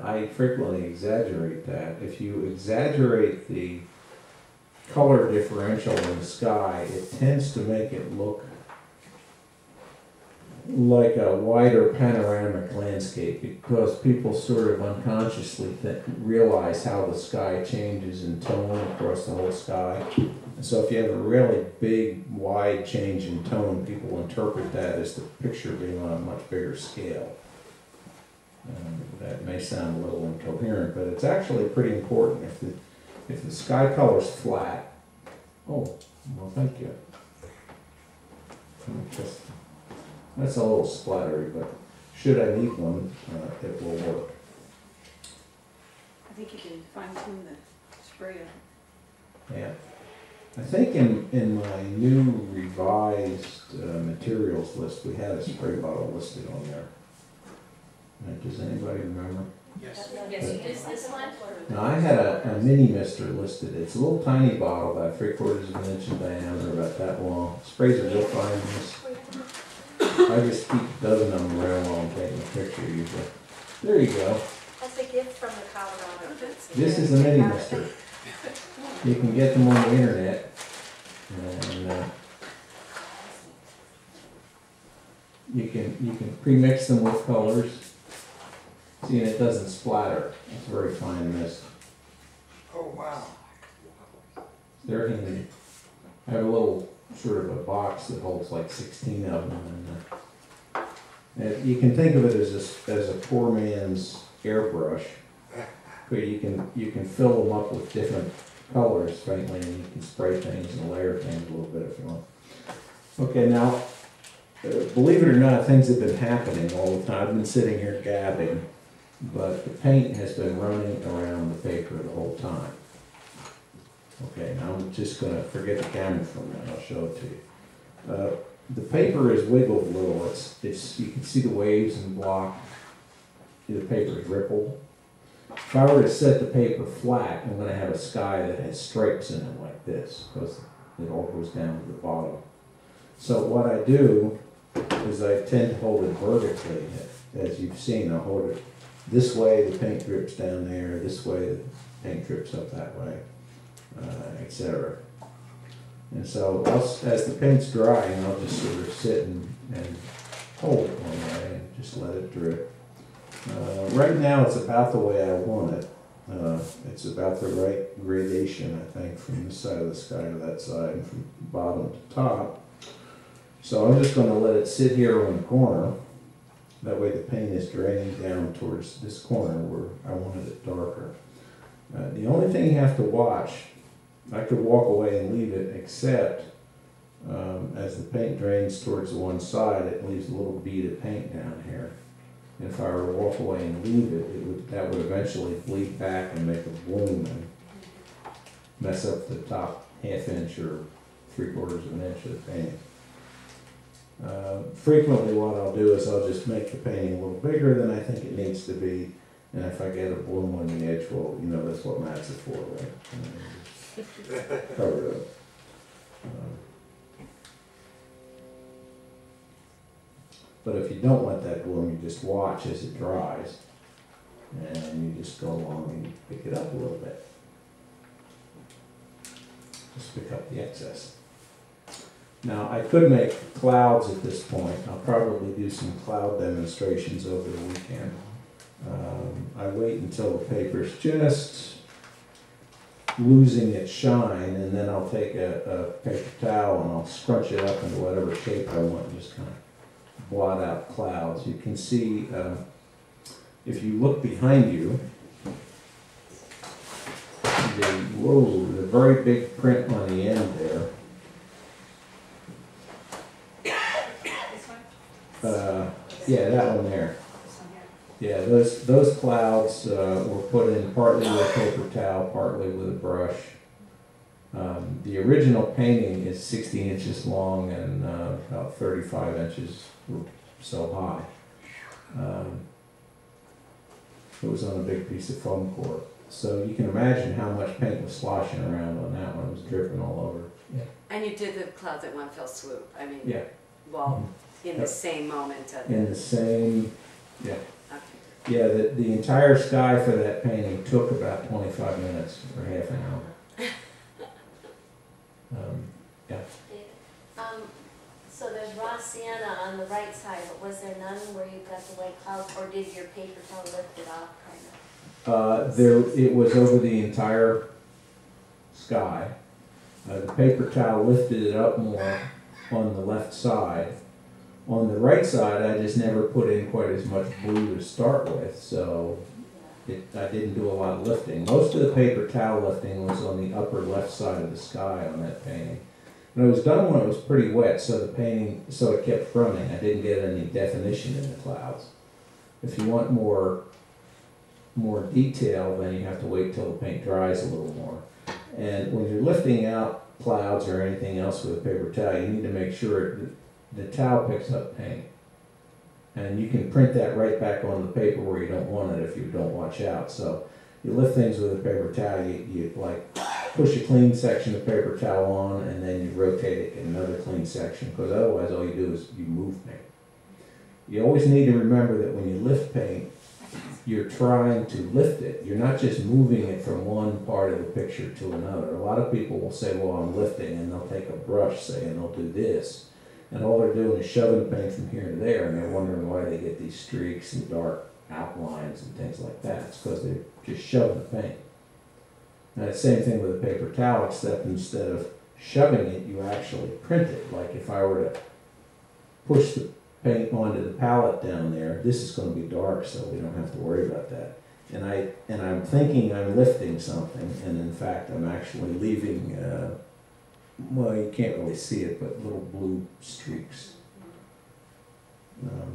I frequently exaggerate that. If you exaggerate the color differential in the sky, it tends to make it look like a wider panoramic landscape, because people sort of unconsciously realize how the sky changes in tone across the whole sky. And so if you have a really big, wide change in tone, people interpret that as the picture being on a much bigger scale. That may sound a little incoherent, but it's actually pretty important. If the sky color's flat, oh, well, thank you. That's a little splattery, but should I need one, it will work. I think you can fine-tune the sprayer. Yeah. I think in my new revised materials list, we had a spray bottle listed on there. Does anybody remember? Yes. Yes, is this one? Now, I had a mini mister listed. It's a little tiny bottle, about 3/4 of an inch in diameter, about that long. Sprays are real fine in this. I just keep a dozen of them around while I'm taking a picture usually. There you go. That's a gift from the Colorado. This is a mini mister. You can get them on the internet. And you can pre-mix them with colors. See, and it doesn't splatter. It's very fine mist. Oh, wow. They're handy. I have a little sort of a box that holds like 16 of them. And you can think of it as a poor man's airbrush. But you can fill them up with different colors, frankly, and you can spray things and layer things a little bit if you want. Okay, now, believe it or not, things have been happening all the time. I've been sitting here gabbing, but the paint has been running around the paper the whole time. Okay, now I'm just going to forget the camera for a minute. I'll show it to you. The paper is wiggled a little. You can see the waves in the block. The paper is rippled. If I were to set the paper flat, I'm going to have a sky that has stripes in it like this, because it all goes down to the bottom. So what I do is I tend to hold it vertically. As you've seen, I hold it this way, the paint drips down there, this way, the paint drips up that way, etc. And so as the paint's drying, I'll just sort of sit and hold it one way and just let it drip. Right now it's about the way I want it. It's about the right gradation, I think, from this side of the sky to that side, and from bottom to top. So I'm just going to let it sit here on the corner. That way the paint is draining down towards this corner where I wanted it darker. The only thing you have to watch, I could walk away and leave it, except as the paint drains towards the one side, it leaves a little bead of paint down here. And if I were to walk away and leave it, that would eventually bleed back and make a bloom and mess up the top ½ inch or 3/4 of an inch of the paint. Frequently what I'll do is I'll just make the painting a little bigger than I think it needs to be, and if I get a bloom on the edge, well, you know, that's what mats are for, right? Cover it up. But if you don't want that bloom, you just watch as it dries, and you just go along and you pick it up a little bit. Just pick up the excess. Now, I could make clouds at this point. I'll probably do some cloud demonstrations over the weekend. I wait until the paper's just losing its shine, and then I'll take a paper towel and I'll scrunch it up into whatever shape I want and just kind of blot out clouds. You can see, if you look behind you, the very big print on the end there. Yeah, that one there. Yeah, those clouds were put in partly with a paper towel, partly with a brush. The original painting is 60 inches long and about 35 inches or so high. It was on a big piece of foam core. So you can imagine how much paint was sloshing around on that one. It was dripping all over. Yeah. And you did the clouds at one fell swoop. I mean, Yeah. well, in the same moment of In the same, yeah. Okay. Yeah, the entire sky for that painting took about 25 minutes or half an hour. Yeah. So there's raw sienna on the right side, but was there none where you got the white clouds, or did your paper towel lift it off kind of? It was over the entire sky. The paper towel lifted it up more on the left side. On the right side, I just never put in quite as much blue to start with, so I didn't do a lot of lifting. Most of the paper towel lifting was on the upper left side of the sky on that painting. And it was done when it was pretty wet, so it kept running. I didn't get any definition in the clouds. If you want more detail, then you have to wait till the paint dries a little more. And when you're lifting out clouds or anything else with a paper towel, you need to make sure the towel picks up paint. And you can print that right back on the paper where you don't want it if you don't watch out. So you lift things with a paper towel, you like push a clean section of paper towel on, and then you rotate it in another clean section, because otherwise all you do is you move paint. You always need to remember that when you lift paint, you're trying to lift it. You're not just moving it from one part of the picture to another. A lot of people will say, well, I'm lifting, and they'll take a brush, say, and they'll do this. And all they're doing is shoving the paint from here to there, and they're wondering why they get these streaks and dark outlines and things like that. It's because they're just shoving the paint. Now, the same thing with a paper towel, except instead of shoving it, you actually print it. Like if I were to push the paint onto the palette down there, this is going to be dark, so we don't have to worry about that. And I'm thinking I'm lifting something, and in fact I'm actually leaving, well, you can't really see it, but little blue streaks.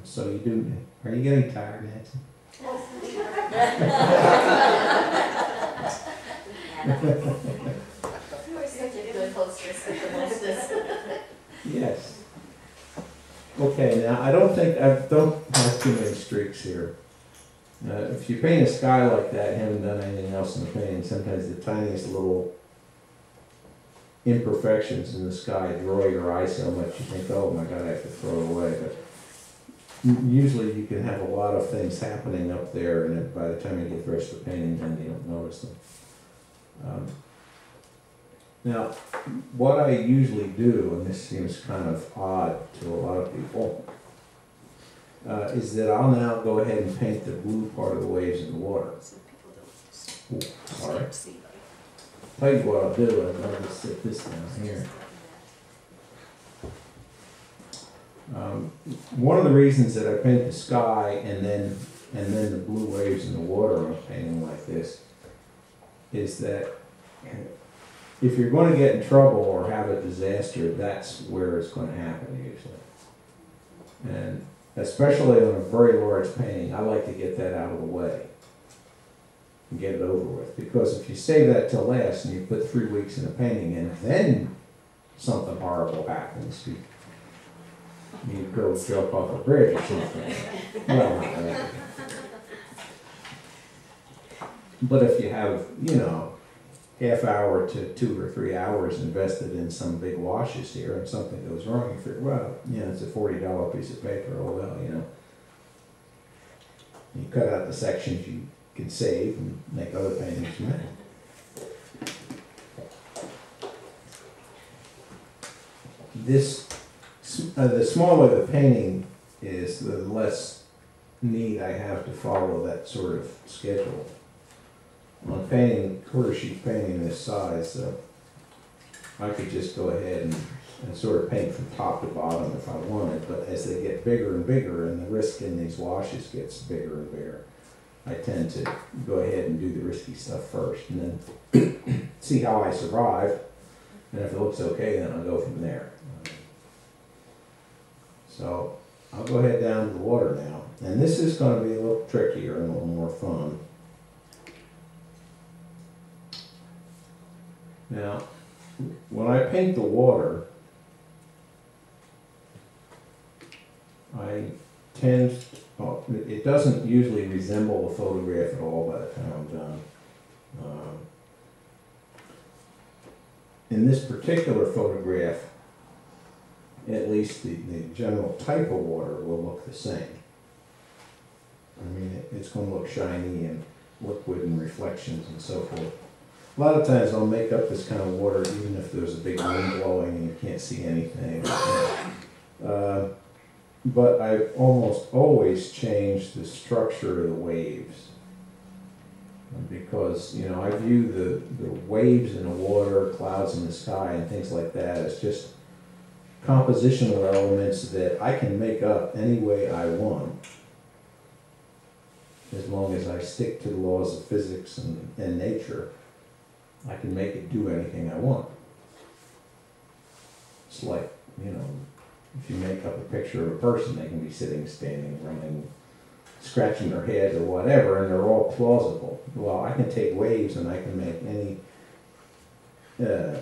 So you do, are you getting tired, Nancy? You were such a good hostess with the hostess. Yes. Okay, now I don't have too many streaks here. If you paint a sky like that and haven't done anything else in the painting, sometimes the tiniest little imperfections in the sky draw your eye so much you think, oh my God, I have to throw it away. But usually you can have a lot of things happening up there, and by the time you get the rest of the painting, then you don't notice them. Now, what I usually do, and this seems kind of odd to a lot of people, is that I'll now go ahead and paint the blue part of the waves in the water. Ooh, sorry. Tell you what I'll do, I'll just sit this down here. One of the reasons that I paint the sky and then the blue waves in the water on a painting like this is that if you're going to get in trouble or have a disaster, that's where it's going to happen usually. And especially on a very large painting, I like to get that out of the way and get it over with. Because if you save that till last and you put 3 weeks in a painting and then something horrible happens, you go jump off a bridge or something. Well, not really. But if you have, half hour to 2 or 3 hours invested in some big washes here and something goes wrong, you figure, well, it's a $40 piece of paper, oh well, You cut out the sections you can save and make other paintings from that. The smaller the painting is, the less need I have to follow that sort of schedule. On painting, quarter sheet painting this size, I could just go ahead and sort of paint from top to bottom if I wanted, but as they get bigger and bigger and the risk in these washes gets bigger and bigger, I tend to go ahead and do the risky stuff first and then see how I survive, and if it looks okay, then I'll go from there. So I'll go ahead down to the water now, and this is going to be a little trickier and a little more fun. Now, when I paint the water, I tend, it doesn't usually resemble a photograph at all by the time I'm done. In this particular photograph, at least the general type of water will look the same. I mean, it's gonna look shiny and liquid and reflections and so forth. A lot of times I'll make up this kind of water even if there's a big wind blowing and you can't see anything. But I almost always change the structure of the waves. Because, you know, I view the waves in the water, clouds in the sky and things like that as just compositional elements that I can make up any way I want, as long as I stick to the laws of physics and nature. I can make it do anything I want. It's like, you know, if you make up a picture of a person, they can be sitting, standing, running, scratching their head or whatever, and they're all plausible. Well, I can take waves and I can make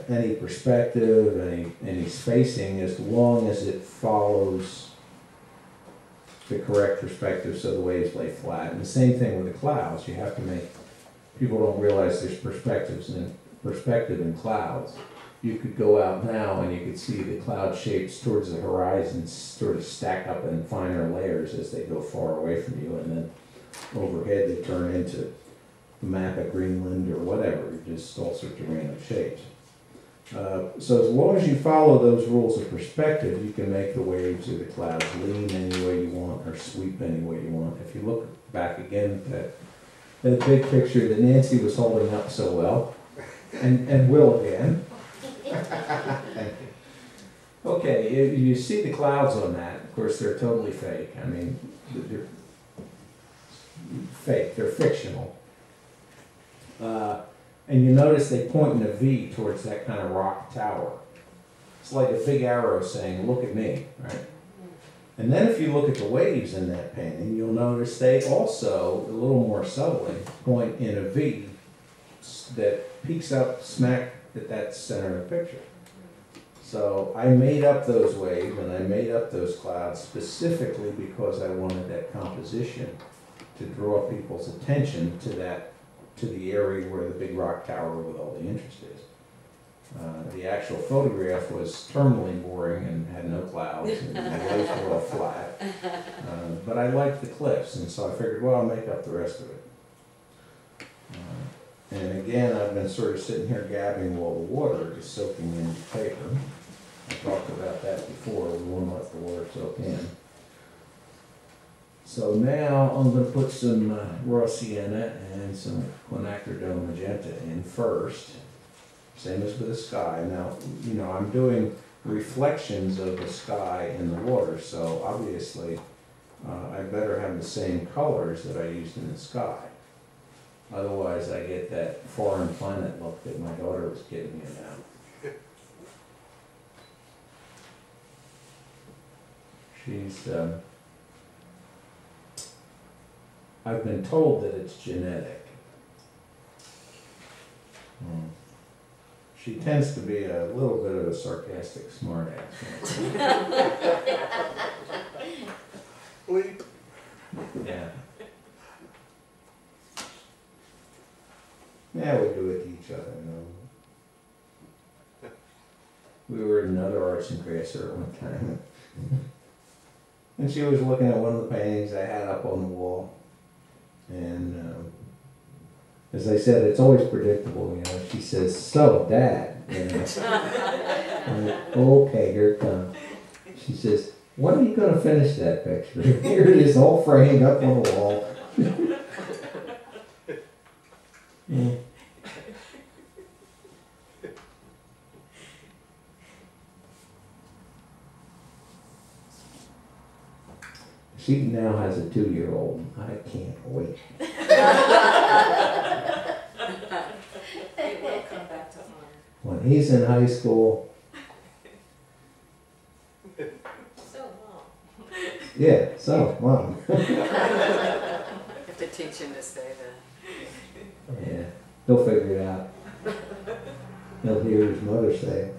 any perspective, any spacing, as long as it follows the correct perspective so the waves lay flat. And the same thing with the clouds. You have to make, people don't realize there's perspective in clouds. You could go out now and you could see the cloud shapes towards the horizon sort of stack up in finer layers as they go far away from you, and then overhead they turn into the map of Greenland or whatever, just all sorts of random shapes. So as long as you follow those rules of perspective, you can make the waves or the clouds lean any way you want or sweep any way you want. If you look back again at that big picture that Nancy was holding up so well, and will again. Thank you. Okay, you see the clouds on that. Of course, they're totally fake. I mean, they're fake. They're fictional. And you notice they point in a V towards that kind of rock tower. It's like a big arrow saying, look at me, right? And then if you look at the waves in that painting, you'll notice they also, a little more subtly, point in a V that peaks up smack at that center of the picture. So I made up those waves and I made up those clouds specifically because I wanted that composition to draw people's attention to the area where the big rock tower with all the interest is. The actual photograph was terminally boring and had no clouds and the waves were all flat. But I liked the cliffs, and so I figured, well, I'll make up the rest of it. And again, I've been sort of sitting here gabbing while the water is soaking into paper. I talked about that before. We want to let the water soak in. So now I'm going to put some raw sienna and some quinacridone magenta in first. Same as with the sky. Now, you know, I'm doing reflections of the sky in the water, so obviously I better have the same colors that I used in the sky. Otherwise, I get that foreign planet look that my daughter was getting me now. She's, I've been told that it's genetic. She tends to be a little bit of a sarcastic smartass. Bleep. Yeah. Yeah, we do it to each other, you know. We were at another arts and crafts fair at one time. And she was looking at one of the paintings I had up on the wall. And as I said, it's always predictable, you know. She says, "So, Dad." You know? I'm like, okay, here it comes. She says, "When are you going to finish that picture?" Here it is, all framed up on the wall. Yeah. She now has a 2-year-old. I can't wait. It will come back to honor. When he's in high school, So long. yeah, so, Mom. You have to teach him to say that. Yeah, he'll figure it out. He'll hear his mother say it.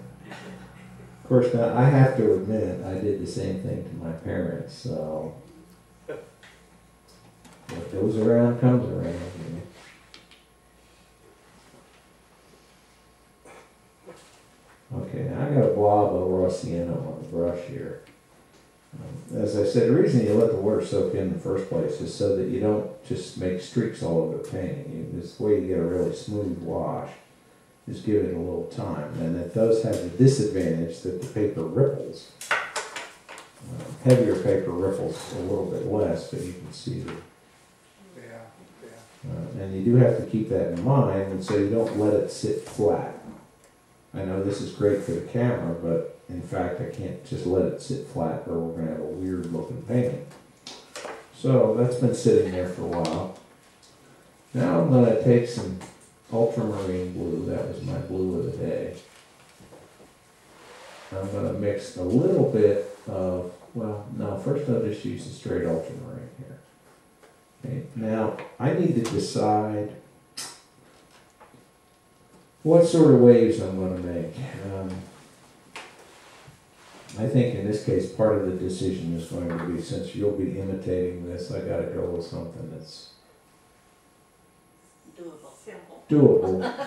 Of course, now, I have to admit, I did the same thing to my parents, so what goes around comes around, you know. Okay, now I got a blob of raw sienna on the brush here. As I said, the reason you let the water soak in the first place is so that you don't just make streaks all over the painting. This way you get a really smooth wash. Just give it a little time. And it does have the disadvantage that the paper ripples. Heavier paper ripples a little bit less, but you can see the and you do have to keep that in mind, and so you don't let it sit flat. I know this is great for the camera, but in fact I can't just let it sit flat or we're going to have a weird looking painting. So that's been sitting there for a while. Now I'm going to take some ultramarine blue, that was my blue of the day. I'm going to mix a little bit of, well, no, first I'll just use the straight ultramarine here. Okay, now, I need to decide what sort of waves I'm going to make. I think in this case, part of the decision is going to be, since you'll be imitating this, I got to go with something that's doable,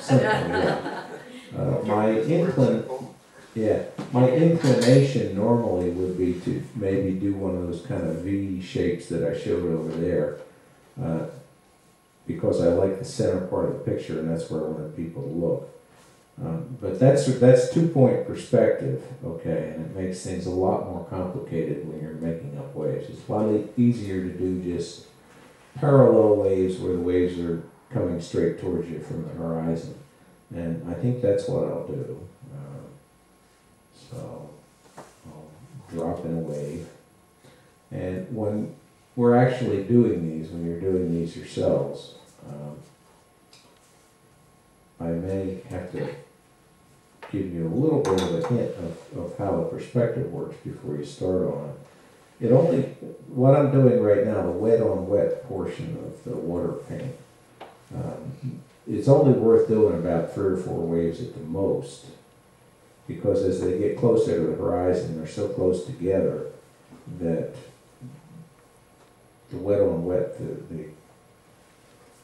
simple. Yeah. My inclination normally would be to maybe do one of those kind of V shapes that I showed over there. Because I like the center part of the picture, and that's where I want people to look. But that's 2-point perspective, okay, and it makes things a lot more complicated when you're making up waves. It's a lot easier to do just parallel waves where the waves are coming straight towards you from the horizon, and I think that's what I'll do. So I'll drop in a wave, and when we're actually doing these, when you're doing these yourselves, I may have to give you a little bit of a hint of how the perspective works before you start on it. What I'm doing right now, the wet on wet portion of the water paint, it's only worth doing about 3 or 4 waves at the most, because as they get closer to the horizon, they're so close together that the wet on wet, the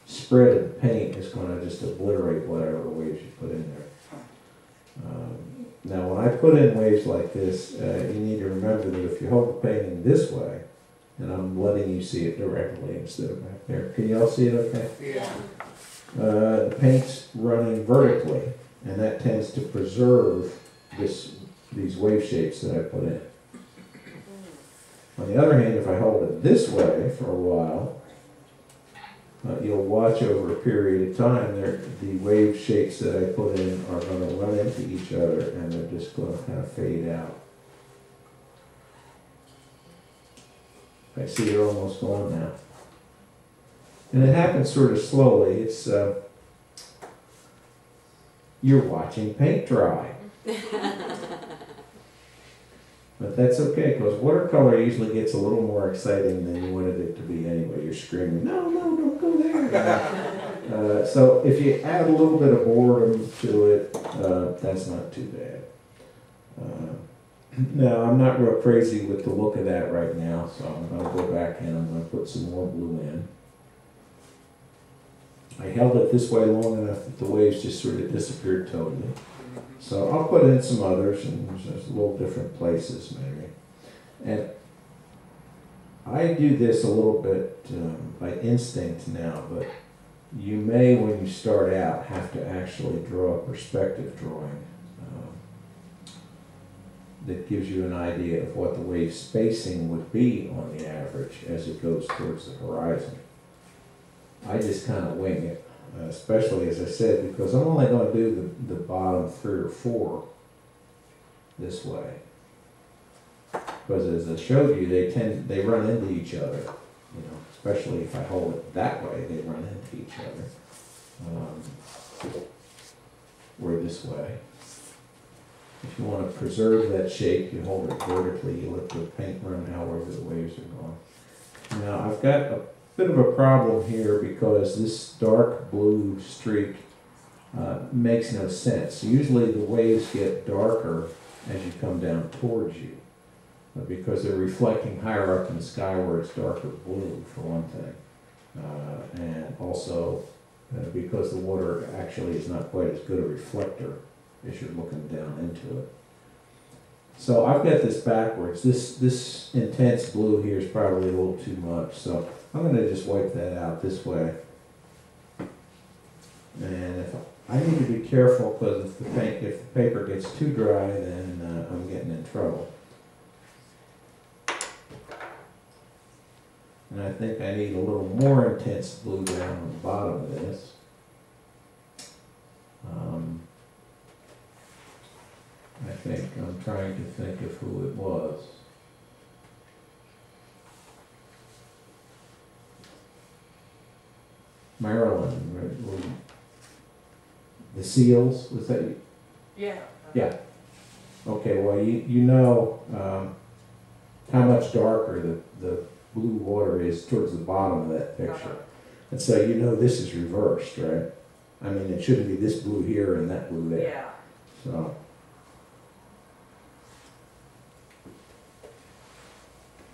spread of the paint is going to just obliterate whatever waves you put in there. Now when I put in waves like this, you need to remember that if you hold the painting this way, and I'm letting you see it directly instead of back there. Can you all see it okay? Yeah. The paint's running vertically, and that tends to preserve these wave shapes that I put in. On the other hand, if I hold it this way for a while, you'll watch over a period of time, the wave shapes that I put in are going to run into each other, and they're just going to kind of fade out. I see they're almost gone now. And it happens sort of slowly. It's, you're watching paint dry. But that's okay, because watercolor usually gets a little more exciting than you wanted it to be anyway. You're screaming, no, don't go there. So if you add a little bit of boredom to it, that's not too bad. Now, I'm not real crazy with the look of that right now, so I'm going to go back and I'm going to put some more blue in. I held it this way long enough that the waves just sort of disappeared totally. So I'll put in some others, and there's a little different places maybe. And I do this a little bit by instinct now, but you may, when you start out, have to actually draw a perspective drawing that gives you an idea of what the wave spacing would be on the average as it goes towards the horizon. I just kind of wing it. Especially, as I said, because I'm only going to do the bottom 3 or 4 this way. Because as I showed you, they run into each other. You know, especially if I hold it that way, they run into each other. Or this way. If you want to preserve that shape, you hold it vertically. You let the paint run however the waves are going. Now I've got a bit of a problem here because this dark blue streak makes no sense. Usually the waves get darker as you come down towards you because they're reflecting higher up in the sky where it's darker blue, for one thing. And also because the water actually is not quite as good a reflector as you're looking down into it. So I've got this backwards. This intense blue here is probably a little too much, so I'm gonna just wipe that out this way. And if I need to be careful, because if the paper gets too dry, then I'm getting in trouble. And I think I need a little more intense blue down on the bottom of this. I think I'm trying to think of who it was. Marilyn, the Seals, was that you? Yeah. Yeah. Okay, well, you know how much darker the blue water is towards the bottom of that picture. And so you know this is reversed, right? I mean, it shouldn't be this blue here and that blue there. Yeah. So.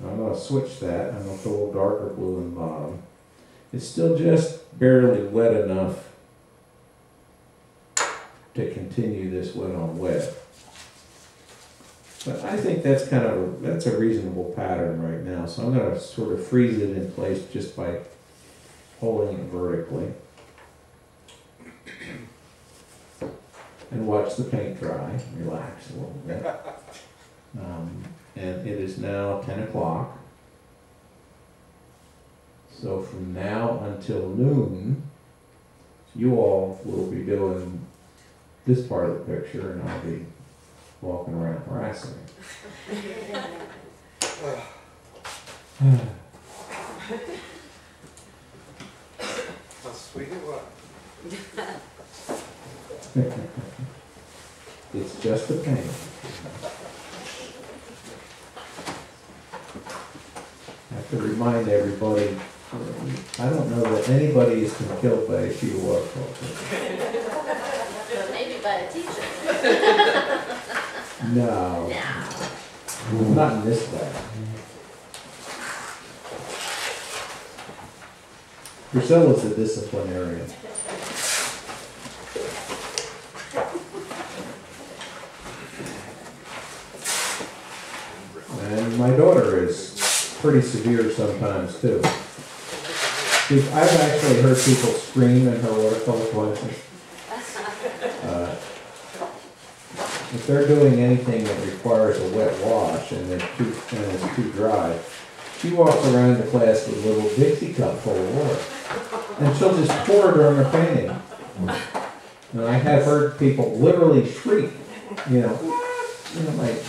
I'm going to switch that. I'm going to put a little darker blue in the bottom. It's still just barely wet enough to continue this wet on wet. But I think that's that's a reasonable pattern right now. So I'm going to sort of freeze it in place just by holding it vertically. And watch the paint dry. Relax a little bit. And it is now 10 o'clock. So from now until noon, you all will be doing this part of the picture, and I'll be walking around harassing you. How sweet it was. It's just a paint. I have to remind everybody, I don't know that anybody has been killed by a sheet of watercolor. Well, maybe by a teacher. No. No. Not in this way. Priscilla's a disciplinarian. And my daughter is pretty severe sometimes too. I've actually heard people scream in her watercolor classes. If they're doing anything that requires a wet wash and it's too dry, she walks around the class with a little Dixie cup full of water. And she'll just pour it during her painting. And I have heard people literally shriek, like,